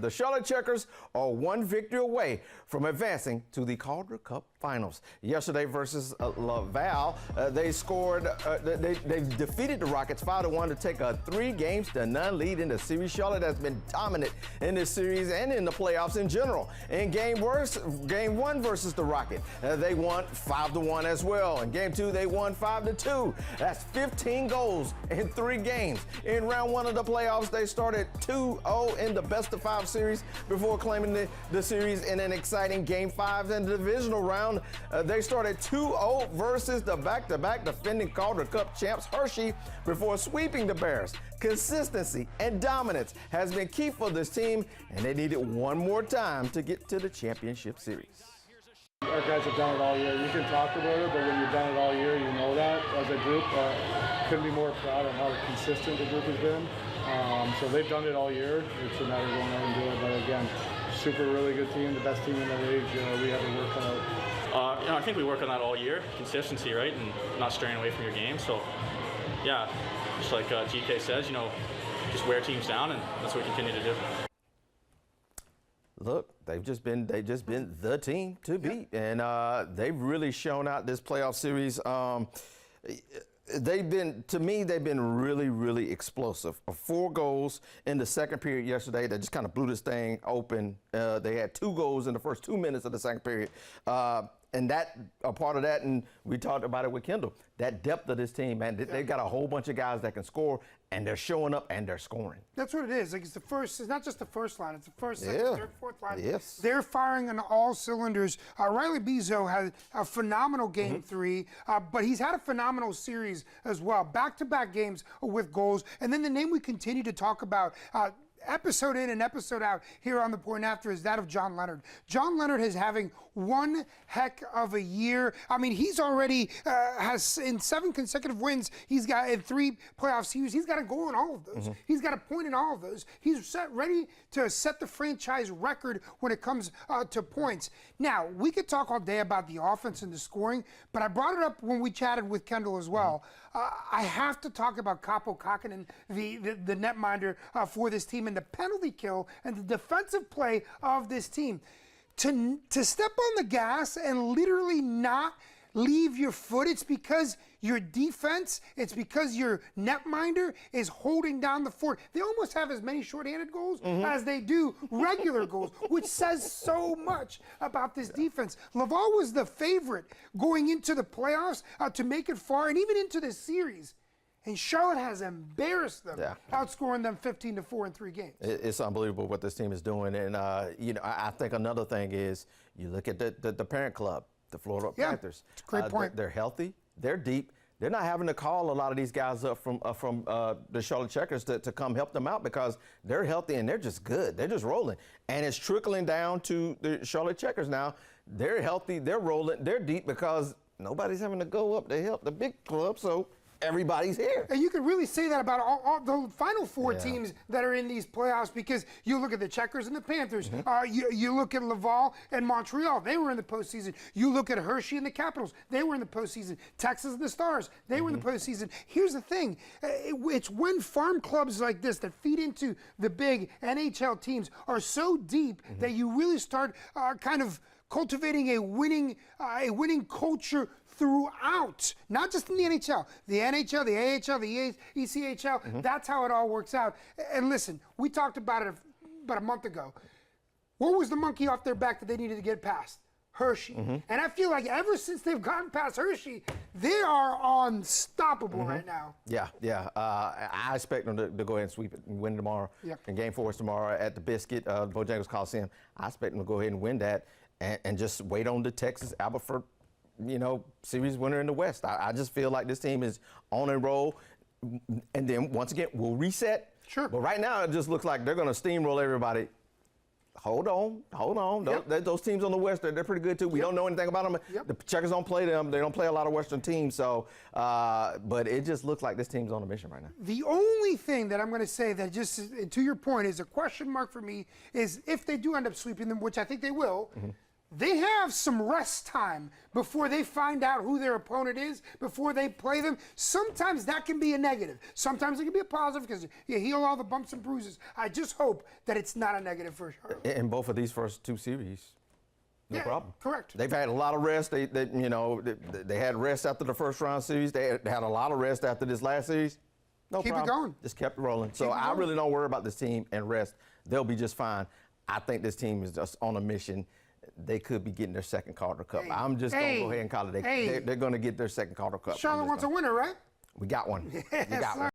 The Charlotte Checkers are one victory away from advancing to the Calder Cup Finals. Yesterday versus Laval, they scored. They defeated the Rockets 5-1 to take a 3-0 lead in the series. Charlotte has been dominant in this series and in the playoffs in general. In game 1 versus the Rockets, they won 5-1 as well. In game 2, they won 5-2. That's 15 goals in 3 games. In round 1 of the playoffs, they started 2-0 in the best-of-5 series before claiming the series in an exciting Game 5 in the divisional round. They started 2-0 versus the back-to-back defending Calder Cup champs Hershey before sweeping the Bears. Consistency and dominance has been key for this team, and they needed one more time to get to the championship series. Our guys have done it all year. You can talk about it, but when you've done it all year, you know that as a group. Couldn't be more proud of how consistent the group has been. So they've done it all year. It's a matter of going out and doing it. But again, super really good team, the best team in the league. We have to work on it. I think we work on that all year, consistency, right, and not straying away from your game. So, yeah, just like GK says, just wear teams down, and that's what we continue to do. Look, they've just been the team to beat, and they've really shown out this playoff series. They've been really, really explosive. 4 goals in the second period yesterday. They just kind of blew this thing open. They had 2 goals in the first 2 minutes of the second period. And that, a part of that, and we talked about it with Kendall, that depth of this team, man, they've got a whole bunch of guys that can score, and they're showing up and they're scoring. That's what it is. Like, it's not just the first line, it's the first, second, third, fourth line. Yes. They're firing on all cylinders. Riley Bezo had a phenomenal game 3, but he's had a phenomenal series as well. Back-to-back games with goals. And then the name we continue to talk about, episode in and episode out here on The Point After, is that of John Leonard. John Leonard is having one heck of a year. I mean, he's already has in 7 consecutive wins. He's got in 3 playoff series. He's got a goal in all of those. He's got a point in all of those. He's ready to set the franchise record when it comes to points. Now, we could talk all day about the offense and the scoring, but I brought it up when we chatted with Kendall as well. I have to talk about Kaapo Kähkönen, the netminder for this team, and the penalty kill and the defensive play of this team. To step on the gas and literally not leave your foot, it's because your defense, it's because your netminder is holding down the fort. They almost have as many shorthanded goals as they do regular goals, which says so much about this defense. Laval was the favorite going into the playoffs to make it far, and even into the series. And Charlotte has embarrassed them, outscoring them 15-4 in 3 games. It's unbelievable what this team is doing. And, I think another thing is you look at the parent club, the Florida Panthers. It's a great point. They're healthy. They're deep. They're not having to call a lot of these guys up from the Charlotte Checkers to come help them out because they're healthy and they're just good. They're just rolling. And it's trickling down to the Charlotte Checkers now. They're healthy. They're rolling. They're deep because nobody's having to go up to help the big club. So everybody's here. And you can really say that about all the final 4 teams that are in these playoffs, because you look at the Checkers and the Panthers. You look at Laval and Montreal. They were in the postseason. You look at Hershey and the Capitals. They were in the postseason. Texas and the Stars. They were in the postseason. Here's the thing. It's when farm clubs like this that feed into the big NHL teams are so deep that you really start kind of cultivating a winning culture throughout, not just in the NHL, the AHL, the ECHL. That's how it all works out. And listen, we talked about it about a month ago. What was the monkey off their back that they needed to get past? Hershey. And I feel like ever since they've gotten past Hershey, they are unstoppable right now. I expect them to go ahead and sweep it and win tomorrow. And Game 4 is tomorrow at the Biscuit, Bojangles Coliseum. I expect them to go ahead and win that and just wait on the Texas Alberford series winner in the West. I just feel like this team is on a roll, and then once again we'll reset. Sure. But right now it just looks like they're going to steamroll everybody. Hold on. Those teams on the West, they're pretty good too. We don't know anything about them. The Checkers don't play them. They don't play a lot of Western teams. So, but it just looks like this team's on a mission right now. The only thing that I'm going to say that just to your point is a question mark for me is if they do end up sweeping them, which I think they will. they have some rest time before they find out who their opponent is, before they play them. Sometimes that can be a negative. Sometimes it can be a positive because you heal all the bumps and bruises. I just hope that it's not a negative for Charlotte. In both of these first 2 series, no Yeah, problem. correct. They've had a lot of rest. They had rest after the first round series. They had a lot of rest after this last series. No Keep it problem. going. Just kept rolling. So Keep it I going. really don't worry about this team and rest. They'll be just fine. I think this team is just on a mission. They could be getting their second Calder Cup. Hey, I'm just going to go ahead and call it. hey. They're going to get their second Calder Cup. Charlotte wants a winner, right? We got one. We Yes, got one. sir.